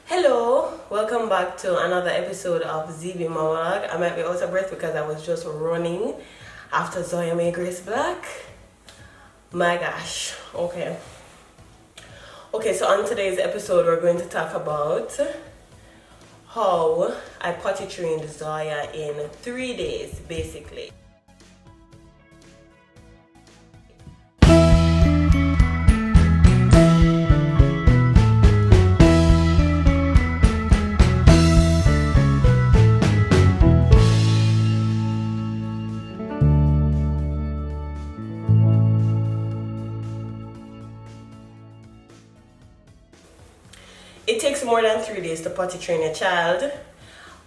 Hello, welcome back to another episode of ZB Monologue. I might be out of breath because I was just running after Zoya May Grace Black. My gosh, okay. So on today's episode, we're going to talk about how I potty trained Zoya in 3 days, basically. It takes more than 3 days to potty train a child,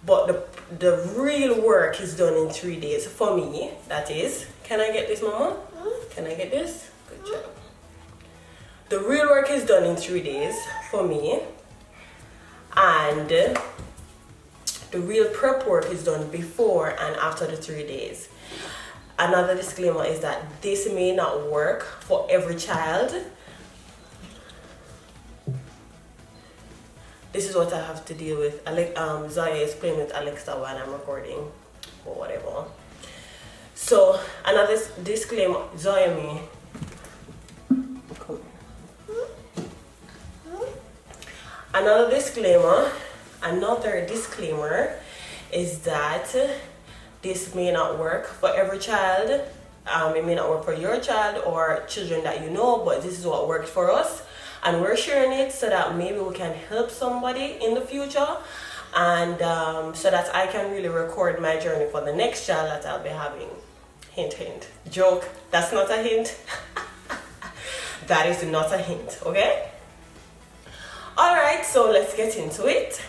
but the real work is done in 3 days. For me, that is. Can I get this, Mama? Can I get this? Good job. The real work is done in 3 days for me, and the real prep work is done before and after the 3 days. Another disclaimer is that this may not work for every child. This is what I have to deal with. Zoya is playing with Alexa while I'm recording, or whatever. So, another disclaimer, Zoya me. Another disclaimer is that this may not work for every child. It may not work for your child or children that you know, but this is what worked for us. And we're sharing it so that maybe we can help somebody in the future, and so that I can really record my journey for the next child that I'll be having. Hint, hint. Joke. That's not a hint. That is not a hint, okay? Alright, so let's get into it.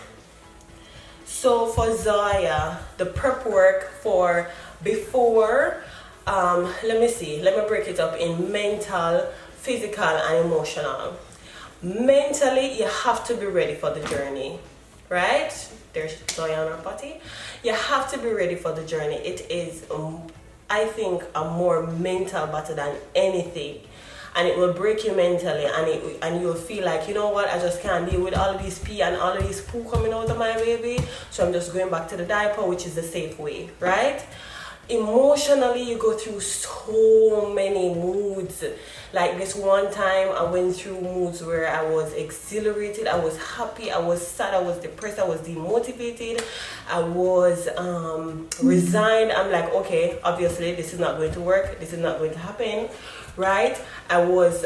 So for Zoya, the prep work for before, let me break it up in mental, physical, and emotional. Mentally, you have to be ready for the journey, right? There's Zoya on her potty. You have to be ready for the journey. It is, I think, a more mental battle than anything, and it will break you mentally, and you will feel like, you know what, I just can't deal with all of this pee and all of this poo coming out of my baby, so I'm just going back to the diaper, which is the safe way, right? Emotionally, you go through so many moods. Like this one time, I went through moods where I was exhilarated, I was happy, I was sad, I was depressed, I was demotivated, I was resigned. I'm like, okay, obviously this is not going to work, this is not going to happen, right? I was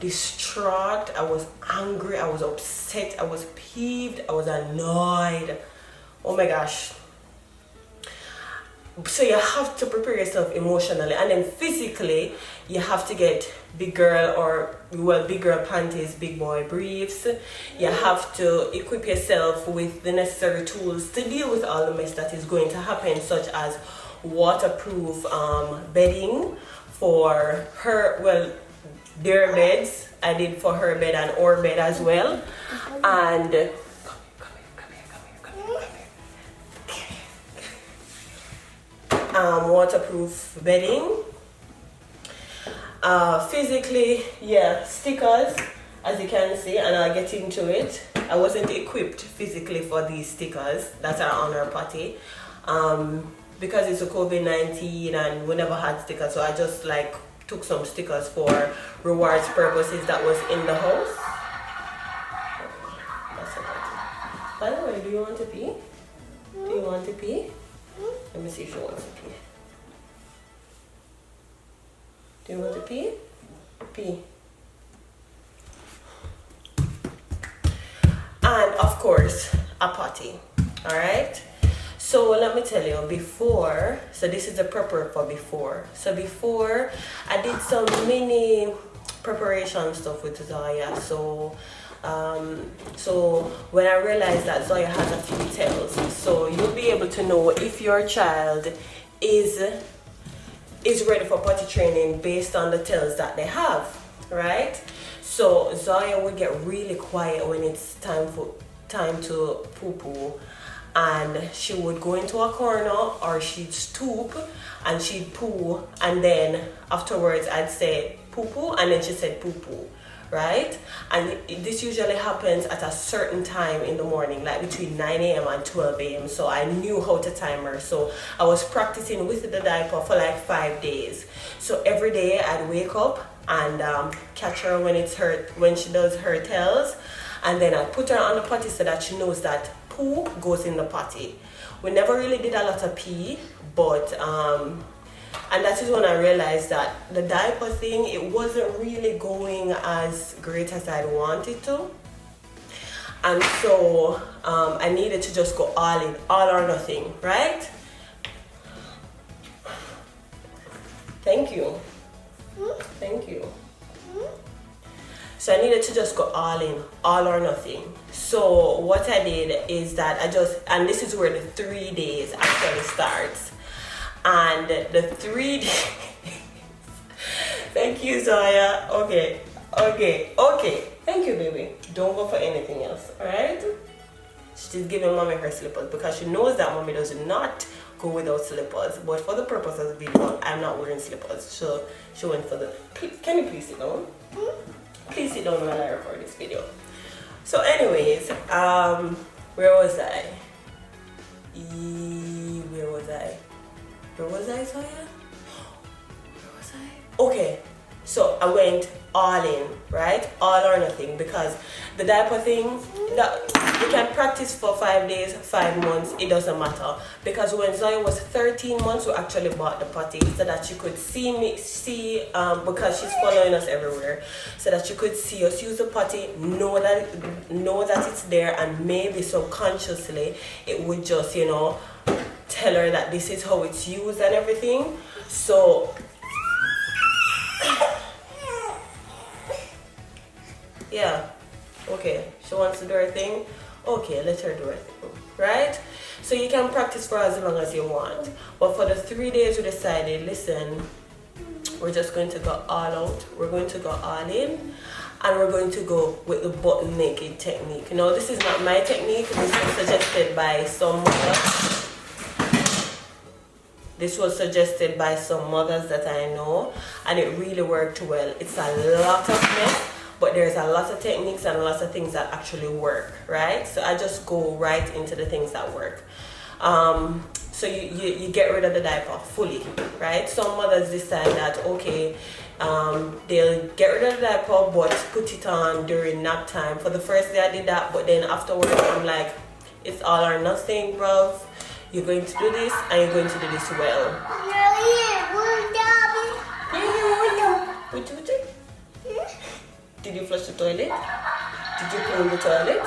distraught, I was angry, I was upset, I was peeved, I was annoyed. Oh my gosh. So you have to prepare yourself emotionally, and then physically you have to get big girl panties, big boy briefs. You have to equip yourself with the necessary tools to deal with all the mess that is going to happen, such as waterproof bedding for her, their beds. I did for her bed and our bed as well, and waterproof bedding. Physically, stickers, as you can see, and I'll get into it. I wasn't equipped physically for these stickers that are on our potty, because it's a COVID-19 and we never had stickers, so I just took some stickers for rewards purposes that was in the house. That's about it. By the way, do you want to pee? Do you want to pee? Let me see if she wants to pee. Do you want to pee? Pee. And of course, a potty. Alright? So let me tell you, this is the prep work for before. So before, I did some mini preparation stuff with Zoya. So when I realized that Zoya has a few tells, so you'll be able to know if your child is ready for potty training based on the tells that they have, right? So Zoya would get really quiet when it's time to poo-poo, and she would go into a corner, or she'd stoop and she'd poo, and then afterwards I'd say poo-poo, and then she said poo-poo, right? And this usually happens at a certain time in the morning, like between 9 a.m. and 12 a.m. So I knew how to time her. So I was practicing with the diaper for like 5 days. So every day I'd wake up and catch her when she does her tails, and then I put her on the potty so that she knows that poo goes in the potty. We never really did a lot of pee, but and that is when I realized that the diaper thing, it wasn't really going as great as I wanted to. And so I needed to just go all in, all or nothing, right? Thank you. Thank you. So I needed to just go all in, all or nothing. So what I did is that and this is where the 3 days actually starts. And the 3 days, thank you, Zoya. Okay. Thank you, baby. Don't go for anything else, all right? She's giving mommy her slippers because she knows that mommy does not go without slippers. But for the purpose of the video, I'm not wearing slippers. So she went for the, can you please sit down? Please sit down while I record this video. So anyways, where was I? Where was I, Zoya? Where was I? Okay, so I went all in, right? All or nothing, because the diaper thing, that you can practice for 5 days, 5 months, it doesn't matter. Because when Zoya was 13 months, we actually bought the potty so that she could see because she's following us everywhere, so that she could see us use the potty, know that it's there, and maybe subconsciously it would just, tell her that this is how it's used and everything. So yeah, okay, she wants to do her thing. Okay, let her do her thing, right? So you can practice for as long as you want, but for the 3 days we decided, listen, we're just going to go all out, we're going to go all in, and we're going to go with the butt naked technique. Now, this is not my technique. This was suggested by some mothers. This was suggested by some mothers that I know, and it really worked well. It's a lot of mess, but there's a lot of techniques and a lot of things that actually work, right? So I just go right into the things that work. So you get rid of the diaper fully, right? Some mothers decide that, okay, they'll get rid of the diaper but put it on during nap time. For the first day I did that, but then afterwards I'm like, it's all or nothing, bruv. You're going to do this and you're going to do this well. Did you flush the toilet? Did you clean the toilet?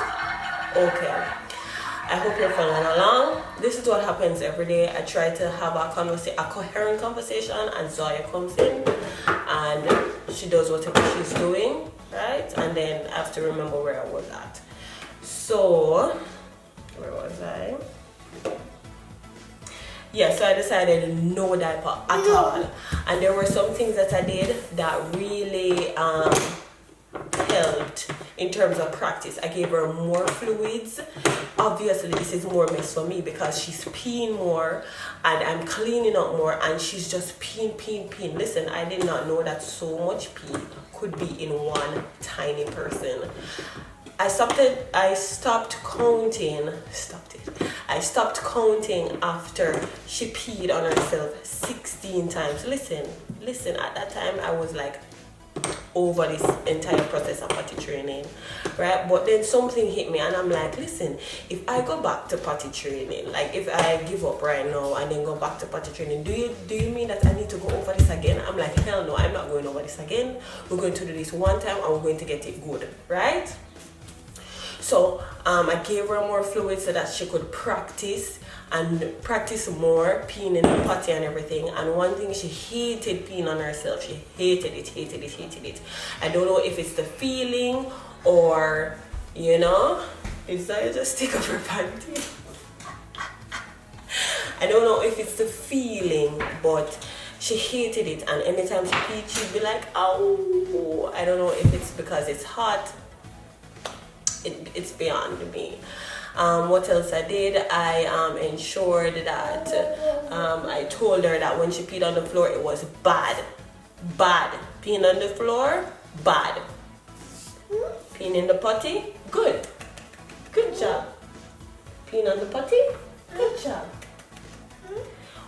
Okay. I hope you're following along. This is what happens every day. I try to have a coherent conversation, and Zoya comes in and she does whatever she's doing, right? And then I have to remember where I was at. So, where was I? Yeah, so I decided no diaper at all. And there were some things that I did that really helped in terms of practice. I gave her more fluids. Obviously, this is more mess for me because she's peeing more and I'm cleaning up more and she's just peeing. Listen, I did not know that so much pee could be in one tiny person. I stopped counting after she peed on herself 16 times. Listen, at that time I was like over this entire process of potty training, right? But then something hit me and I'm like, listen, if I go back to potty training, like if I give up right now and then go back to potty training, do you mean that I need to go over this again? I'm like, hell no, I'm not going over this again. We're going to do this one time and we're going to get it good, right? So I gave her more fluid so that she could practice more peeing in the potty and everything. And one thing, she hated peeing on herself. She hated it. I don't know if it's the feeling or, it's that just stick up her panty. I don't know if it's the feeling, but she hated it. And anytime she peed, she'd be like, oh, I don't know if it's because it's hot. It's beyond me. What else I did? I ensured that I told her that when she peed on the floor, it was bad. Peeing on the floor, bad. Peeing in the potty? Good. Good job. Peeing on the potty? Good job.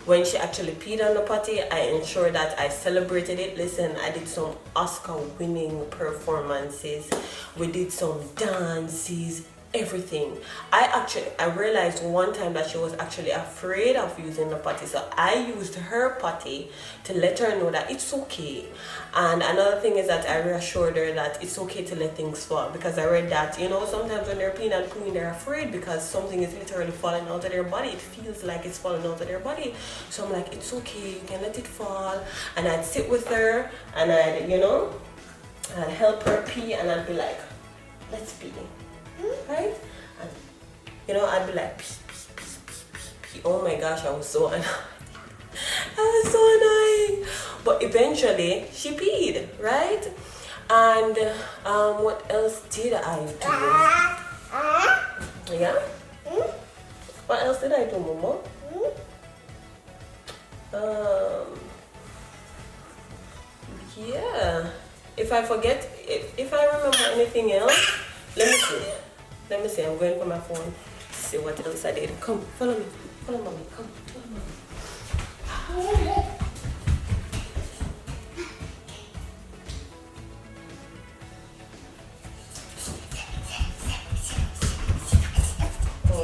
When she actually peed on the potty, I ensured that I celebrated it. Listen, I did some Oscar-winning performances. We did some dances, everything. I realized one time that she was actually afraid of using the potty, so I used her potty to let her know that it's okay. And another thing is that I reassured her that it's okay to let things fall, because I read that, you know, sometimes when they're peeing and pooing, they're afraid because something is literally falling out of their body. It feels like it's falling out of their body. So I'm like, it's okay, you can let it fall. And I'd sit with her and I'd, you know, I'd help her pee, and I'd be like, let's pee. Right? And, you know, I'd be like, pee, pee, pee, pee, pee, pee. Oh my gosh, I was so annoyed. I was so annoying. But eventually, she peed, right? And what else did I do? Yeah? What else did I do, Mama? Yeah. If I forget, if I remember anything else, let me see. Let me see. I'm going for my phone to see what else I did. Come, follow me. Follow mommy. Come, follow mommy.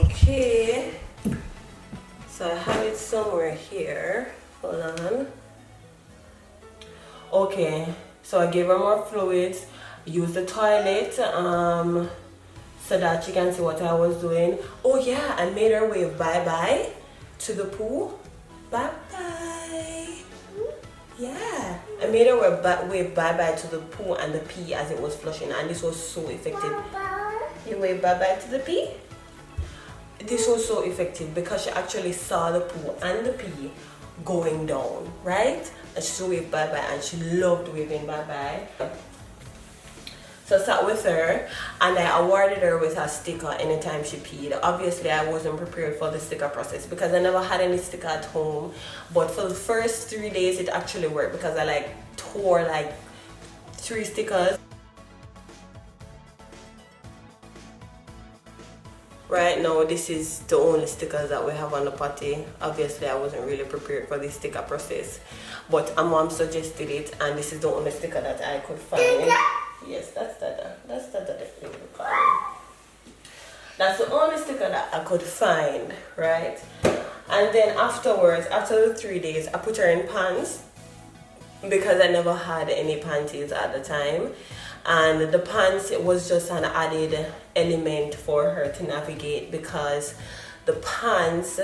Okay. So I have it somewhere here. Hold on. Okay. So I gave her more fluids. Use the toilet. So that she can see what I was doing. Oh yeah, I made her wave bye-bye to the pool. Bye-bye. Yeah. I made her wave bye-bye to the pool and the pee as it was flushing, and this was so effective. You wave bye-bye to the pee? This was so effective because she actually saw the pool and the pee going down, right? And she waved bye-bye, and she loved waving bye-bye. So I sat with her and I awarded her with a sticker anytime she peed. Obviously, I wasn't prepared for the sticker process because I never had any sticker at home. But for the first 3 days, it actually worked because I tore 3 stickers. Right now, this is the only stickers that we have on the potty. Obviously, I wasn't really prepared for the sticker process, but my mom suggested it, and this is the only sticker that I could find. Yes, that's Dada. That's Dada. That's the only sticker that I could find, right? And then afterwards, after the 3 days, I put her in pants because I never had any panties at the time. And the pants, it was just an added element for her to navigate because the pants,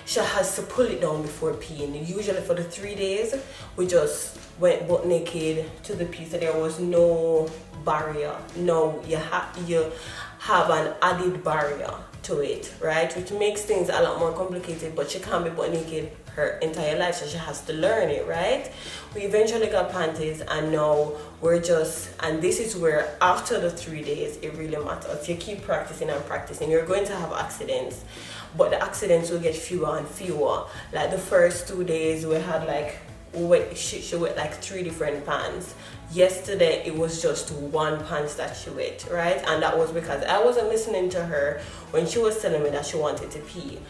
she has to pull it down before peeing. Usually for the 3 days, we just went butt naked to the pee, so there was no barrier. No, you have an added barrier to it, right? Which makes things a lot more complicated, but she can't be butt naked her entire life, so she has to learn it, right? We eventually got panties, and now we're just, and this is where after the 3 days it really matters. You keep practicing and practicing. You're going to have accidents, but the accidents will get fewer and fewer. Like the first 2 days we had she wet 3 different pants. Yesterday it was just 1 pants that she wet, right? And that was because I wasn't listening to her when she was telling me that she wanted to pee.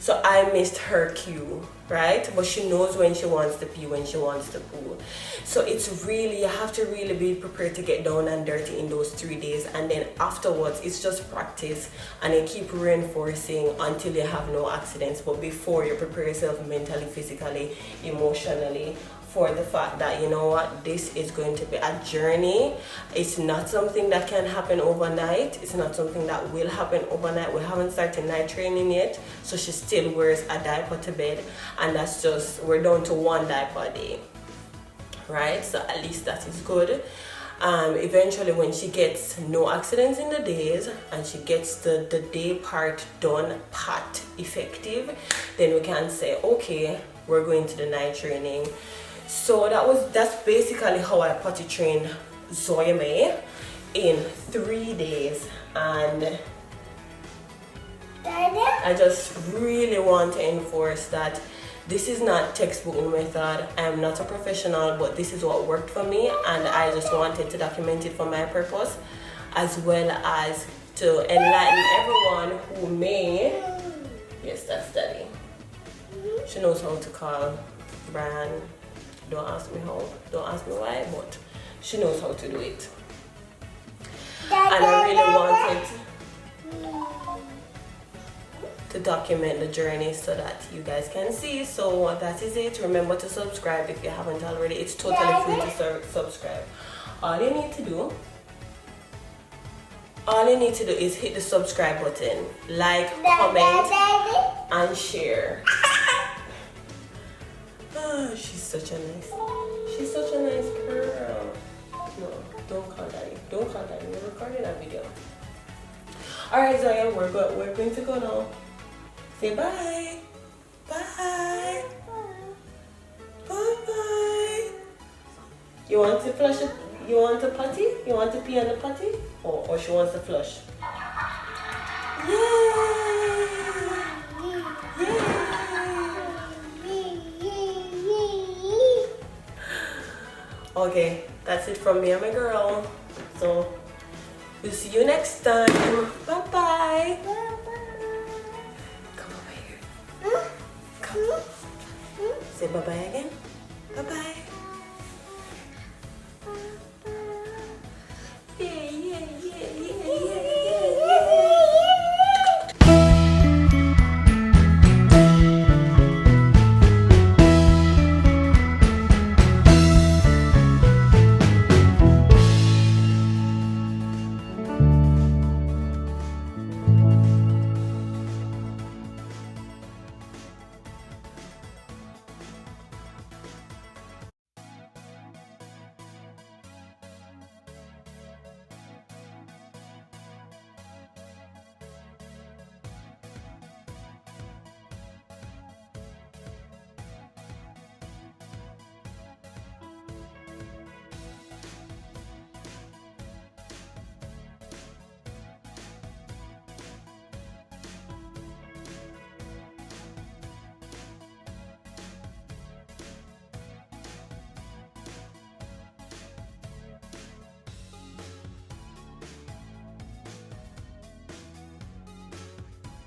So I missed her cue, right? But she knows when she wants to pee, when she wants to poo. So it's really, you have to really be prepared to get down and dirty in those 3 days. And then afterwards, it's just practice. And you keep reinforcing until you have no accidents. But before, you prepare yourself mentally, physically, emotionally, for the fact that, you know what, this is going to be a journey. It's not something that can happen overnight. It's not something that will happen overnight. We haven't started night training yet, so she still wears a diaper to bed, and that's just, we're down to 1 diaper a day, right? So at least that is good. Eventually, when she gets no accidents in the days and she gets the day part done, part effective, then we can say, okay, we're going to the night training. So that's basically how I potty trained Zoya May in 3 days, and I just really want to enforce that This is not textbook method. I'm not a professional, but this is what worked for me, and I just wanted to document it for my purpose, as well as to enlighten everyone who may. Yes, that's Daddy. She knows how to call Brian. Don't ask me how, don't ask me why, but she knows how to do it. And I really wanted to document the journey so that you guys can see. So that is it. Remember to subscribe if you haven't already. It's totally free to subscribe. All you need to do is hit the subscribe button, like, comment, and share. Oh, she's such a nice girl. No, don't call Daddy. Don't call Daddy. We're recording a video. Alright, Zoya, we're going to go now. Say bye. Bye. Bye. You want to flush it? You want to potty? You want to pee on the potty? Or she wants to flush? Yay! Yay! Okay, that's it from me and my girl. So we'll see you next time. Bye bye. Come over here. Come. Say bye bye again.